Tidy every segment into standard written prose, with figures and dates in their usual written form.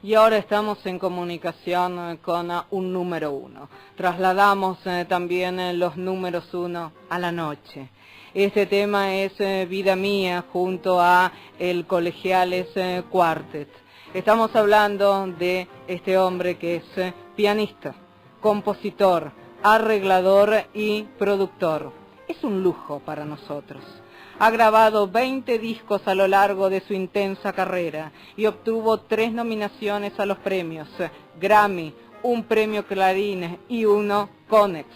Y ahora estamos en comunicación con un número uno. Trasladamos también los números uno a la noche. Este tema es Vida Mía junto a el Colegiales Quartet. Estamos hablando de este hombre que es pianista, compositor, arreglador y productor. Es un lujo para nosotros. Ha grabado 20 discos a lo largo de su intensa carrera y obtuvo 3 nominaciones a los premios Grammy, un premio Clarín y uno Konex.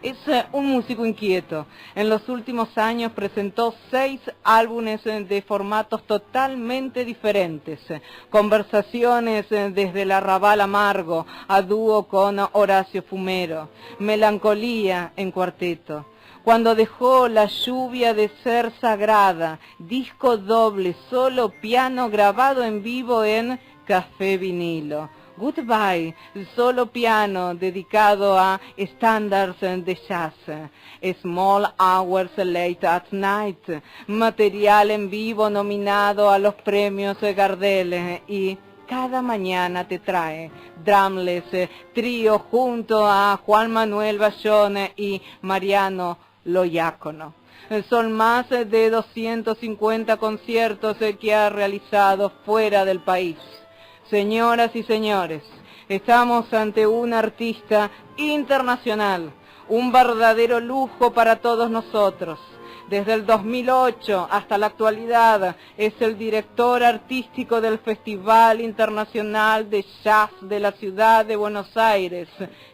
Es un músico inquieto. En los últimos años presentó 6 álbumes de formatos totalmente diferentes. Conversaciones desde el Arrabal Amargo a dúo con Horacio Fumero. Melancolía en cuarteto. Cuando dejó La lluvia de ser sagrada, disco doble, solo piano grabado en vivo en Café Vinilo. Goodbye, solo piano dedicado a estándares de jazz. Small Hours Late at Night, material en vivo nominado a los premios Gardel y Cada mañana te trae Drumless, trío junto a Juan Manuel Bayón y Mariano Loiacono. Son más de 250 conciertos que ha realizado fuera del país. Señoras y señores, estamos ante un artista internacional, un verdadero lujo para todos nosotros. Desde el 2008 hasta la actualidad es el director artístico del Festival Internacional de Jazz de la Ciudad de Buenos Aires.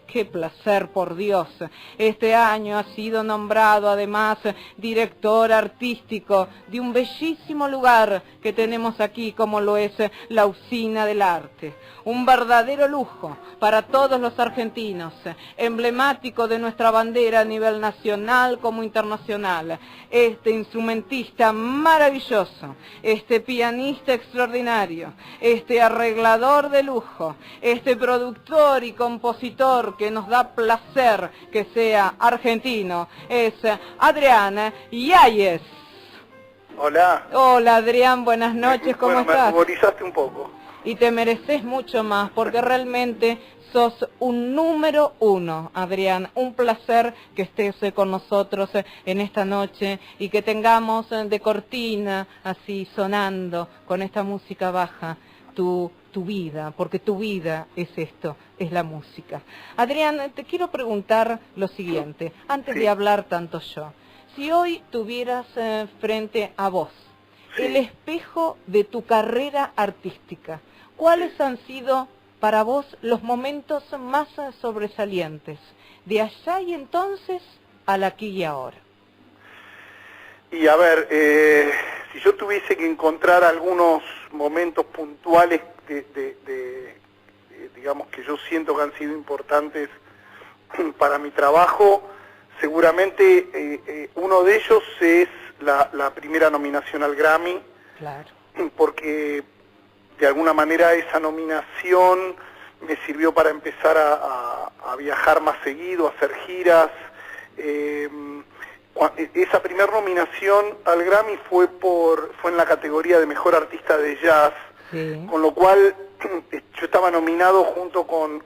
¡Qué placer, por Dios! Este año ha sido nombrado además director artístico de un bellísimo lugar que tenemos aquí como lo es la Usina del Arte. Un verdadero lujo para todos los argentinos, emblemático de nuestra bandera a nivel nacional como internacional. Este instrumentista maravilloso, este pianista extraordinario, este arreglador de lujo, este productor y compositor que nos da placer que sea argentino, es Adrián Yáñez. Hola. Hola Adrián, buenas noches, ¿cómo estás? Me ruborizaste un poco. Y te mereces mucho más, porque realmente sos un número uno, Adrián. Un placer que estés con nosotros en esta noche y que tengamos de cortina, así sonando, con esta música baja, tu vida, porque tu vida es esto, es la música. Adrián, te quiero preguntar lo siguiente, antes de hablar tanto yo. Si hoy tuvieras frente a vos el espejo de tu carrera artística, ¿cuáles han sido para vos los momentos más sobresalientes, de allá y entonces al aquí y ahora? Y a ver, si yo tuviese que encontrar algunos momentos puntuales digamos que yo siento que han sido importantes para mi trabajo, seguramente uno de ellos es la primera nominación al Grammy, claro, porque de alguna manera esa nominación me sirvió para empezar a viajar más seguido, a hacer giras. Esa primera nominación al Grammy fue en la categoría de Mejor Artista de Jazz, con lo cual yo estaba nominado junto con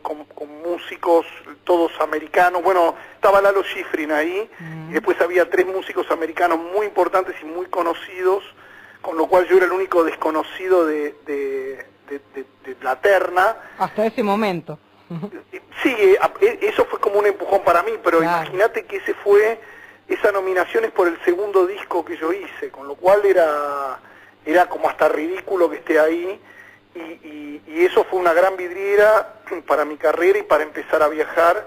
músicos todos americanos. Bueno, estaba Lalo Schifrin ahí, y después había 3 músicos americanos muy importantes y muy conocidos, con lo cual yo era el único desconocido de la terna. Hasta ese momento. Sí, eso fue como un empujón para mí, pero claro, imagínate que esa nominación es por el segundo disco que yo hice, con lo cual era como hasta ridículo que esté ahí, y eso fue una gran vidriera para mi carrera y para empezar a viajar.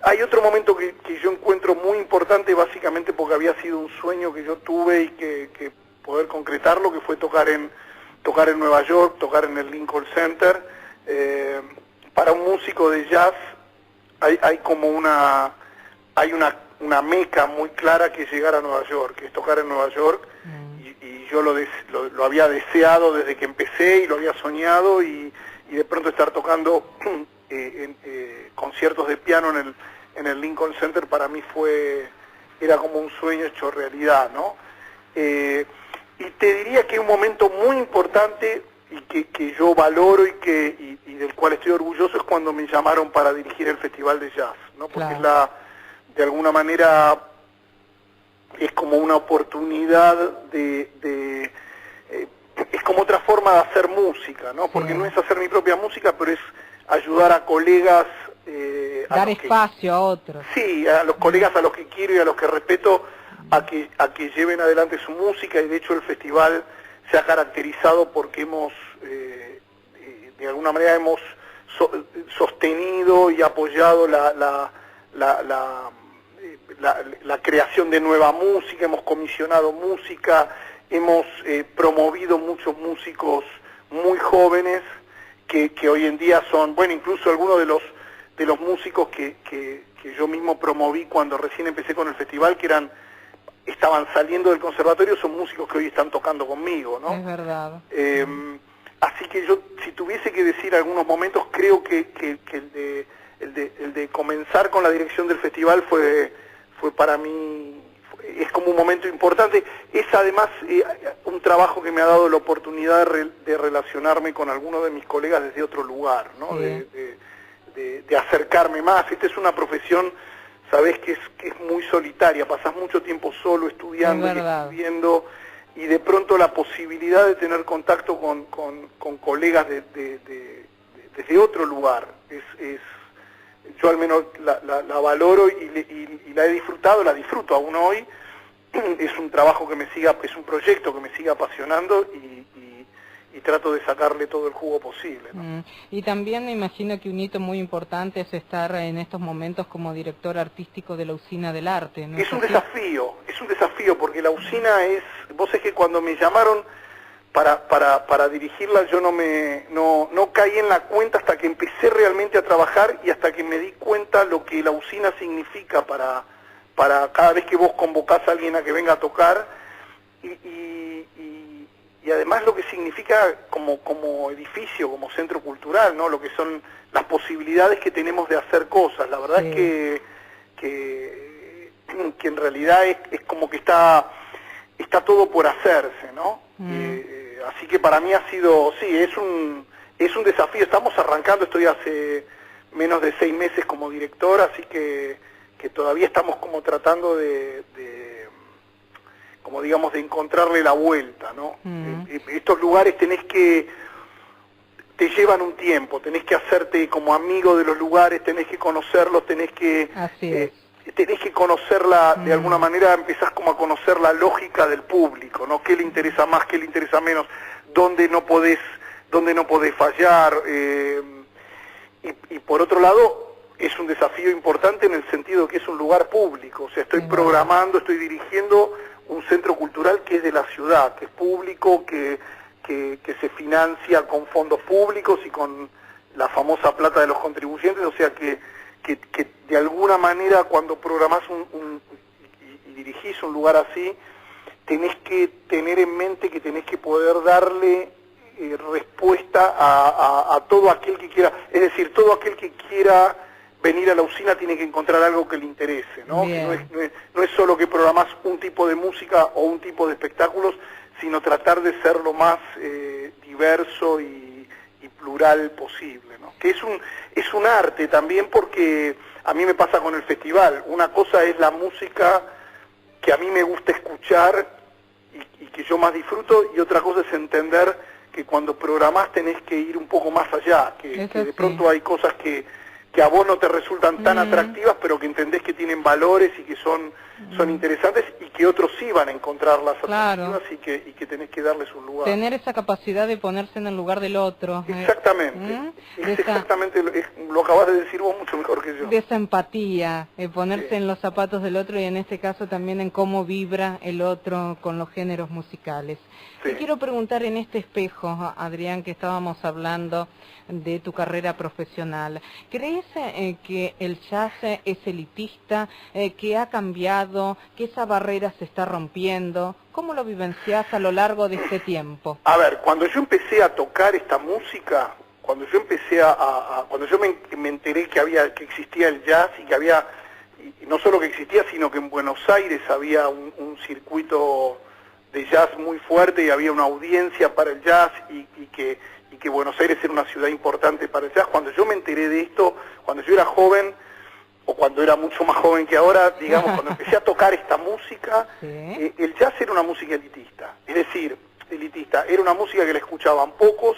Hay otro momento que yo encuentro muy importante, básicamente porque había sido un sueño que yo tuve y que poder concretarlo, que fue tocar en Nueva York, tocar en el Lincoln Center. Para un músico de jazz hay una meca muy clara que es llegar a Nueva York, que es tocar en Nueva York, y yo lo había deseado desde que empecé y lo había soñado, y de pronto estar tocando conciertos de piano en el Lincoln Center para mí era como un sueño hecho realidad, ¿no? Y te diría que un momento muy importante que yo valoro y del cual estoy orgulloso es cuando me llamaron para dirigir el Festival de Jazz, ¿no? Porque claro. de alguna manera es como una oportunidad es como otra forma de hacer música, ¿no? Porque no es hacer mi propia música, pero es ayudar a colegas. Dar espacio a otros. Sí, a los colegas a los que quiero y a los que respeto, a que lleven adelante su música, y de hecho el festival se ha caracterizado porque hemos, de alguna manera hemos sostenido y apoyado la creación de nueva música, hemos comisionado música, hemos promovido muchos músicos muy jóvenes que hoy en día son, bueno, incluso algunos de los músicos que yo mismo promoví cuando recién empecé con el festival, que estaban saliendo del conservatorio, son músicos que hoy están tocando conmigo, ¿no? Es verdad. Así que yo, si tuviese que decir algunos momentos, creo que el de comenzar con la dirección del festival fue para mí, es como un momento importante. Es además un trabajo que me ha dado la oportunidad de relacionarme con algunos de mis colegas desde otro lugar, ¿no? De acercarme más. Esta es una profesión, sabés, que es muy solitaria, pasás mucho tiempo solo estudiando y escribiendo, y de pronto la posibilidad de tener contacto con colegas desde otro lugar, yo al menos la valoro y la he disfrutado, la disfruto aún hoy. Es un trabajo es un proyecto que me sigue apasionando y trato de sacarle todo el jugo posible, ¿no? Y también me imagino que un hito muy importante es estar en estos momentos como director artístico de la Usina del Arte, ¿no? Es un desafío, porque la Usina vos sabés que cuando me llamaron para dirigirla, yo no caí en la cuenta hasta que empecé realmente a trabajar y hasta que me di cuenta lo que la Usina significa para cada vez que vos convocás a alguien a que venga a tocar, y además lo que significa como edificio, como centro cultural, ¿no? Lo que son las posibilidades que tenemos de hacer cosas. La verdad es que en realidad es como que está todo por hacerse, ¿no? Así que para mí ha sido, es un desafío. Estamos arrancando, estoy hace menos de 6 meses como director, así que todavía estamos como tratando como digamos, de encontrarle la vuelta, ¿no? Estos lugares te llevan un tiempo, tenés que hacerte como amigo de los lugares, tenés que conocerlos, tenés que conocerla, de alguna manera empezás como a conocer la lógica del público, ¿no? ¿Qué le interesa más, qué le interesa menos? ¿Dónde no podés fallar? Y por otro lado, es un desafío importante en el sentido que es un lugar público, o sea, estoy programando, estoy dirigiendo un centro cultural que es de la ciudad, que es público, que se financia con fondos públicos y con la famosa plata de los contribuyentes, o sea que de alguna manera cuando programás y dirigís un lugar así, tenés que tener en mente que tenés que poder darle respuesta a todo aquel que quiera, es decir, todo aquel que quiera venir a la Usina tiene que encontrar algo que le interese, ¿no? Que no es solo que programás un tipo de música o un tipo de espectáculos, sino tratar de ser lo más diverso y plural posible, ¿no? Que es un arte también, porque a mí me pasa con el festival. Una cosa es la música que a mí me gusta escuchar y que yo más disfruto, y otra cosa es entender que cuando programás tenés que ir un poco más allá, que de pronto hay cosas que a vos no te resultan tan atractivas, pero que entendés que tienen valores y que son interesantes, y que otros sí van a encontrrlas atractivas, y que tenés que darles un lugar. Tener esa capacidad de ponerse en el lugar del otro. Exactamente. Exactamente, lo acabas de decir vos mucho mejor que yo. De esa empatía, ponerse en los zapatos del otro, y en este caso también en cómo vibra el otro con los géneros musicales. Te quiero preguntar en este espejo, Adrián, que estábamos hablando de tu carrera profesional. ¿Crees que el jazz es elitista, que ha cambiado, que esa barrera se está rompiendo? ¿Cómo lo vivenciás a lo largo de este tiempo? A ver, cuando yo empecé a tocar esta música, cuando yo empecé cuando yo me enteré que existía el jazz, y que había, y no solo que existía, sino que en Buenos Aires había un circuito jazz muy fuerte y había una audiencia para el jazz y que Buenos Aires era una ciudad importante para el jazz. Cuando yo me enteré de esto, cuando yo era joven, o cuando era mucho más joven que ahora, digamos, cuando empecé a tocar esta música, ¿Sí? El jazz era una música elitista, es decir, elitista, era una música que la escuchaban pocos,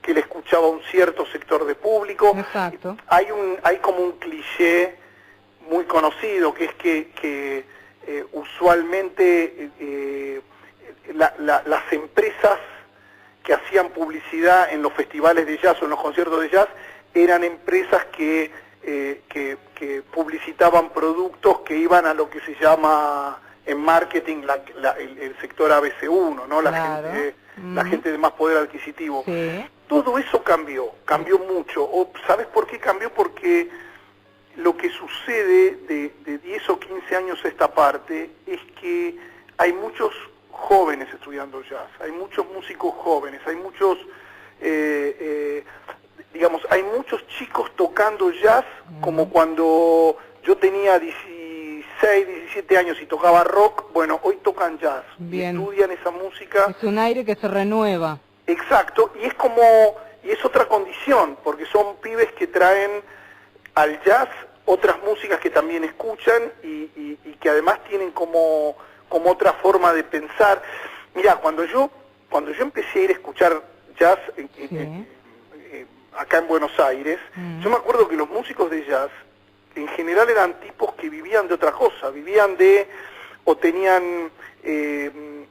que le escuchaba un cierto sector de público. Exacto. Hay como un cliché muy conocido, que es que usualmente las empresas que hacían publicidad en los festivales de jazz o en los conciertos de jazz eran empresas que publicitaban productos que iban a lo que se llama en marketing el sector ABC1, ¿no? Claro. La gente de más poder adquisitivo. Sí. Todo eso cambió mucho. ¿Sabes por qué cambió? Porque lo que sucede de 10 o 15 años a esta parte es que hay muchos jóvenes estudiando jazz, hay muchos músicos jóvenes, hay muchos, hay muchos chicos tocando jazz, como cuando yo tenía 16, 17 años y tocaba rock. Bueno, hoy tocan jazz, estudian esa música. Es un aire que se renueva. Exacto, y es otra condición, porque son pibes que traen al jazz otras músicas que también escuchan y que además tienen como otra forma de pensar. Mira, cuando yo empecé a ir a escuchar jazz acá en Buenos Aires, yo me acuerdo que los músicos de jazz en general eran tipos que vivían de otra cosa, o tenían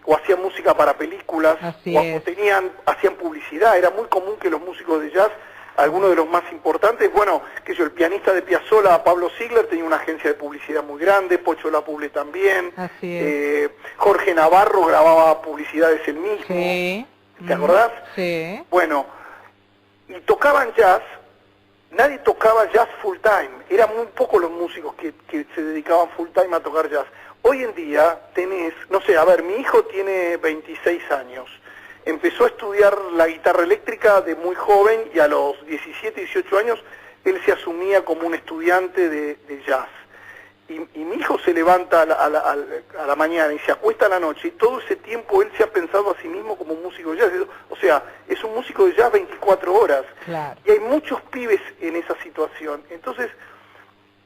o hacían música para películas, hacían publicidad. Era muy común que los músicos de jazz, algunos de los más importantes, el pianista de Piazzolla, Pablo Ziegler, tenía una agencia de publicidad muy grande, Pocho Lapuble también, Jorge Navarro grababa publicidades él mismo, sí. ¿Te acordás? Sí. Bueno, y tocaban jazz. Nadie tocaba jazz full time, eran muy pocos los músicos que se dedicaban full time a tocar jazz. Hoy en día tenés, mi hijo tiene 26 años, empezó a estudiar la guitarra eléctrica de muy joven y a los 17, 18 años él se asumía como un estudiante de jazz. Y mi hijo se levanta a la mañana y se acuesta a la noche, y todo ese tiempo él se ha pensado a sí mismo como un músico de jazz. O sea, es un músico de jazz 24 horas. Claro. Y hay muchos pibes en esa situación. Entonces,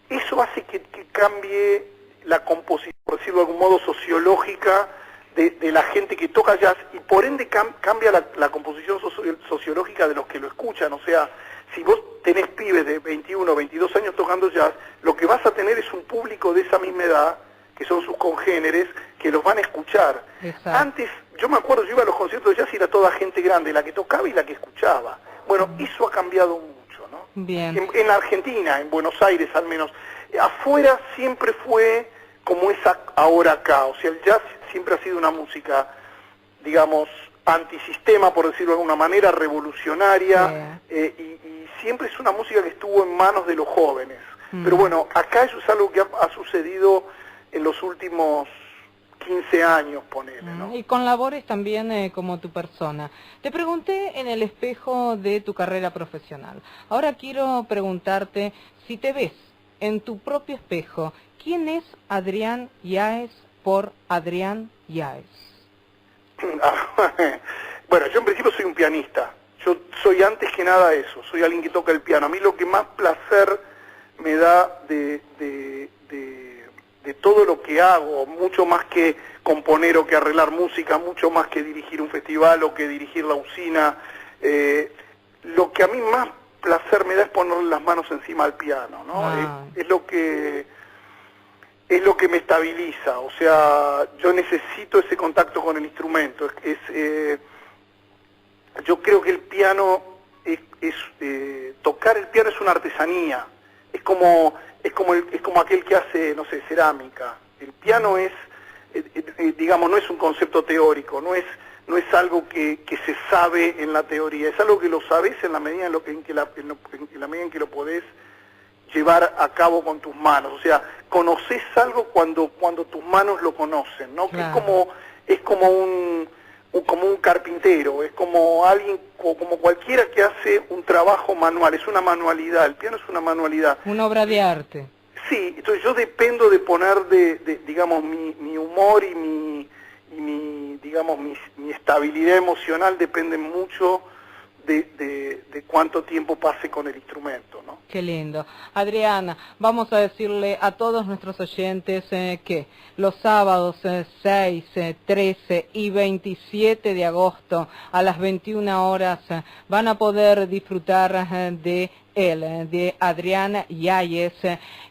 eso hace que cambie la composición, por decirlo de algún modo, sociológica de la gente que toca jazz, y por ende cambia la composición sociológica de los que lo escuchan. O sea, si vos tenés pibes de 21 o 22 años tocando jazz, lo que vas a tener es un público de esa misma edad, que son sus congéneres, que los van a escuchar. Exacto. Antes, yo me acuerdo, yo iba a los conciertos de jazz y era toda gente grande, la que tocaba y la que escuchaba. Bueno, eso ha cambiado mucho, ¿no? Bien. En la Argentina, en Buenos Aires al menos. Afuera siempre fue como es ahora acá. O sea, el jazz siempre ha sido una música, digamos, antisistema, por decirlo de alguna manera, revolucionaria, y siempre es una música que estuvo en manos de los jóvenes. Pero bueno, acá eso es algo que ha sucedido en los últimos 15 años, ponele, ¿no? Y con labores también como tu persona. Te pregunté en el espejo de tu carrera profesional. Ahora quiero preguntarte si te ves en tu propio espejo. ¿Quién es Adrián Yáez por Adrián Yáez? Bueno, yo en principio soy un pianista. Yo soy antes que nada eso, soy alguien que toca el piano. A mí lo que más placer me da de todo lo que hago, mucho más que componer o que arreglar música, mucho más que dirigir un festival o que dirigir la usina, lo que a mí más placer me da es ponerle las manos encima al piano, ¿no? Es lo que me estabiliza. O sea, yo necesito ese contacto con el instrumento. Yo creo que el piano tocar el piano es una artesanía. Es como aquel que hace, no sé, cerámica. El piano es, digamos, no es un concepto teórico, no es algo que se sabe en la teoría, es algo que lo sabes en la medida en que lo podés llevar a cabo con tus manos. O sea, conoces algo cuando tus manos lo conocen, ¿no? Claro. Que es como un carpintero, es como alguien, como cualquiera que hace un trabajo manual, es una manualidad. El piano es una manualidad. Una obra de arte. Sí, entonces yo dependo de poner digamos, mi humor y mi digamos, mi estabilidad emocional depende mucho de cuánto tiempo pase con el instrumento, ¿no? Qué lindo. Adriana, vamos a decirle a todos nuestros oyentes que los sábados 6, 13 y 27 de agosto a las 21 horas van a poder disfrutar de Adrián Yáñez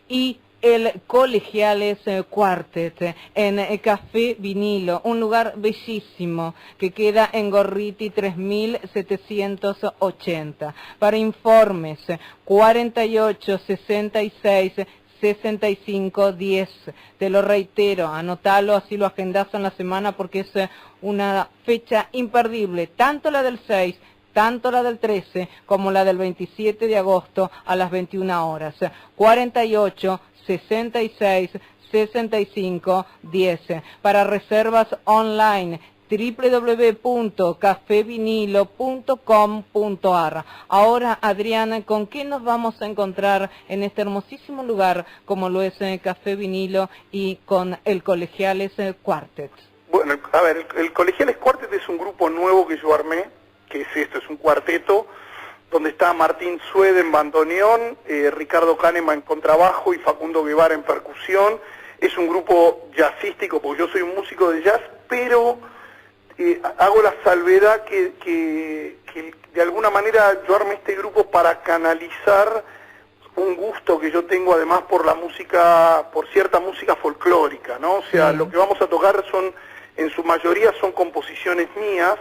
y el Colegiales Quartet en Café Vinilo, un lugar bellísimo que queda en Gorriti 3780. Para informes 48 66 65 10. Te lo reitero, anotalo, así lo agendás en la semana porque es una fecha imperdible, tanto la del 6, tanto la del 13 como la del 27 de agosto a las 21 horas. 48 66 65 10. Para reservas online www.cafevinilo.com.ar. Ahora, Adriana, ¿con qué nos vamos a encontrar en este hermosísimo lugar como lo es Café Vinilo y con el Colegiales Quartet? Bueno, a ver, el Colegiales Quartet es un grupo nuevo que yo armé, que es esto, es un cuarteto donde está Martín Suede en bandoneón, Ricardo Kahneman en contrabajo y Facundo Guevara en percusión. Es un grupo jazzístico, porque yo soy un músico de jazz, pero hago la salvedad que de alguna manera yo armé este grupo para canalizar un gusto que yo tengo además por la música, por cierta música folclórica, ¿no? O sea, lo que vamos a tocar en su mayoría son composiciones mías,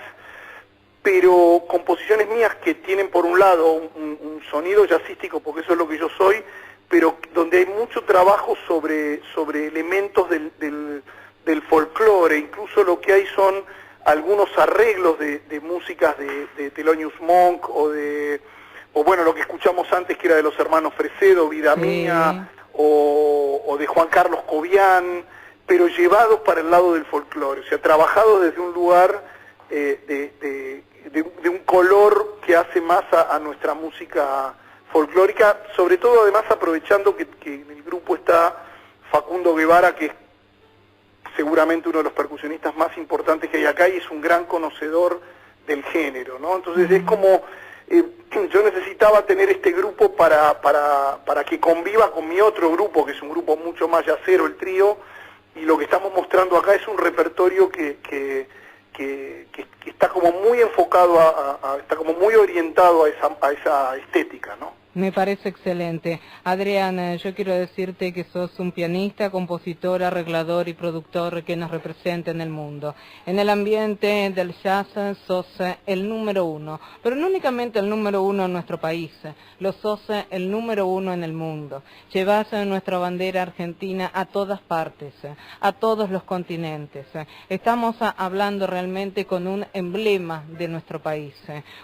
pero composiciones mías que tienen por un lado un sonido jazzístico, porque eso es lo que yo soy, pero donde hay mucho trabajo sobre elementos del folclore. Incluso lo que hay son algunos arreglos de músicas de Thelonious Monk o bueno, lo que escuchamos antes que era de los hermanos Fresedo, Vida Mía, o de Juan Carlos Cobian, pero llevados para el lado del folclore, o sea, trabajados desde un lugar de un color que hace más a nuestra música folclórica, sobre todo además aprovechando que en el grupo está Facundo Guevara, que es seguramente uno de los percusionistas más importantes que hay acá y es un gran conocedor del género, ¿no? Entonces es como, yo necesitaba tener este grupo para que conviva con mi otro grupo, que es un grupo mucho más yacero, el trío, y lo que estamos mostrando acá es un repertorio que está como muy enfocado, está como muy orientado a esa estética, ¿no? Me parece excelente. Adriana, yo quiero decirte que sos un pianista, compositor, arreglador y productor que nos representa en el mundo. En el ambiente del jazz sos el número uno, pero no únicamente el número uno en nuestro país, lo sos el número uno en el mundo. Llevas nuestra bandera argentina a todas partes, a todos los continentes. Estamos hablando realmente con un emblema de nuestro país.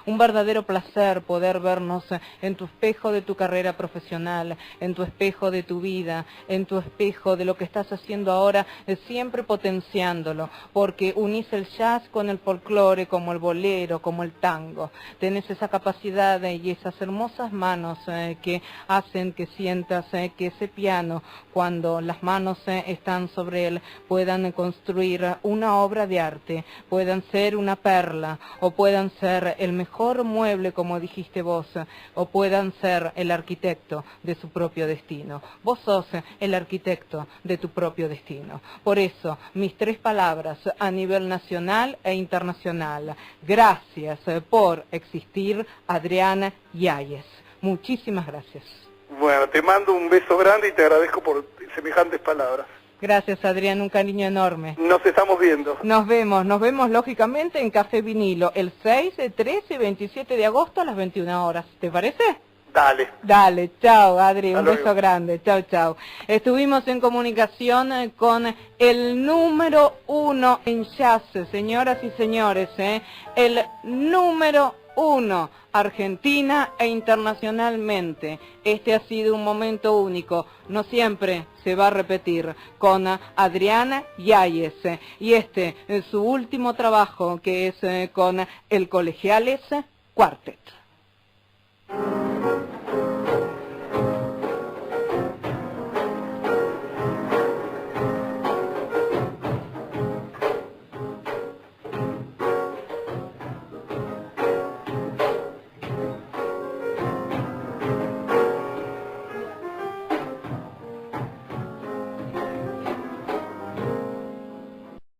Un verdadero placer poder vernos en tu espejo de tu carrera profesional, en tu espejo de tu vida, en tu espejo de lo que estás haciendo ahora, siempre potenciándolo, porque unís el jazz con el folclore, como el bolero, como el tango. Tenés esa capacidad y esas hermosas manos que hacen que sientas que ese piano, cuando las manos están sobre él, puedan construir una obra de arte, puedan ser una perla, o puedan ser el mejor mueble, como dijiste vos, o puedan ser el arquitecto de su propio destino. Vos sos el arquitecto de tu propio destino. Por eso, mis 3 palabras a nivel nacional e internacional. Gracias por existir, Adrián Yáñez. Muchísimas gracias. Bueno, te mando un beso grande y te agradezco por semejantes palabras. Gracias, Adrián, un cariño enorme. Nos estamos viendo. Nos vemos lógicamente en Café Vinilo el 6, 13 y 27 de agosto a las 21 horas. ¿Te parece? Dale, chao Adri, un beso grande, chao. Estuvimos en comunicación con el número 1 en jazz, señoras y señores, el número 1, Argentina e internacionalmente. Este ha sido un momento único, no siempre se va a repetir, con Adrián Yáñez, y este es su último trabajo, que es con el Colegiales Quartet.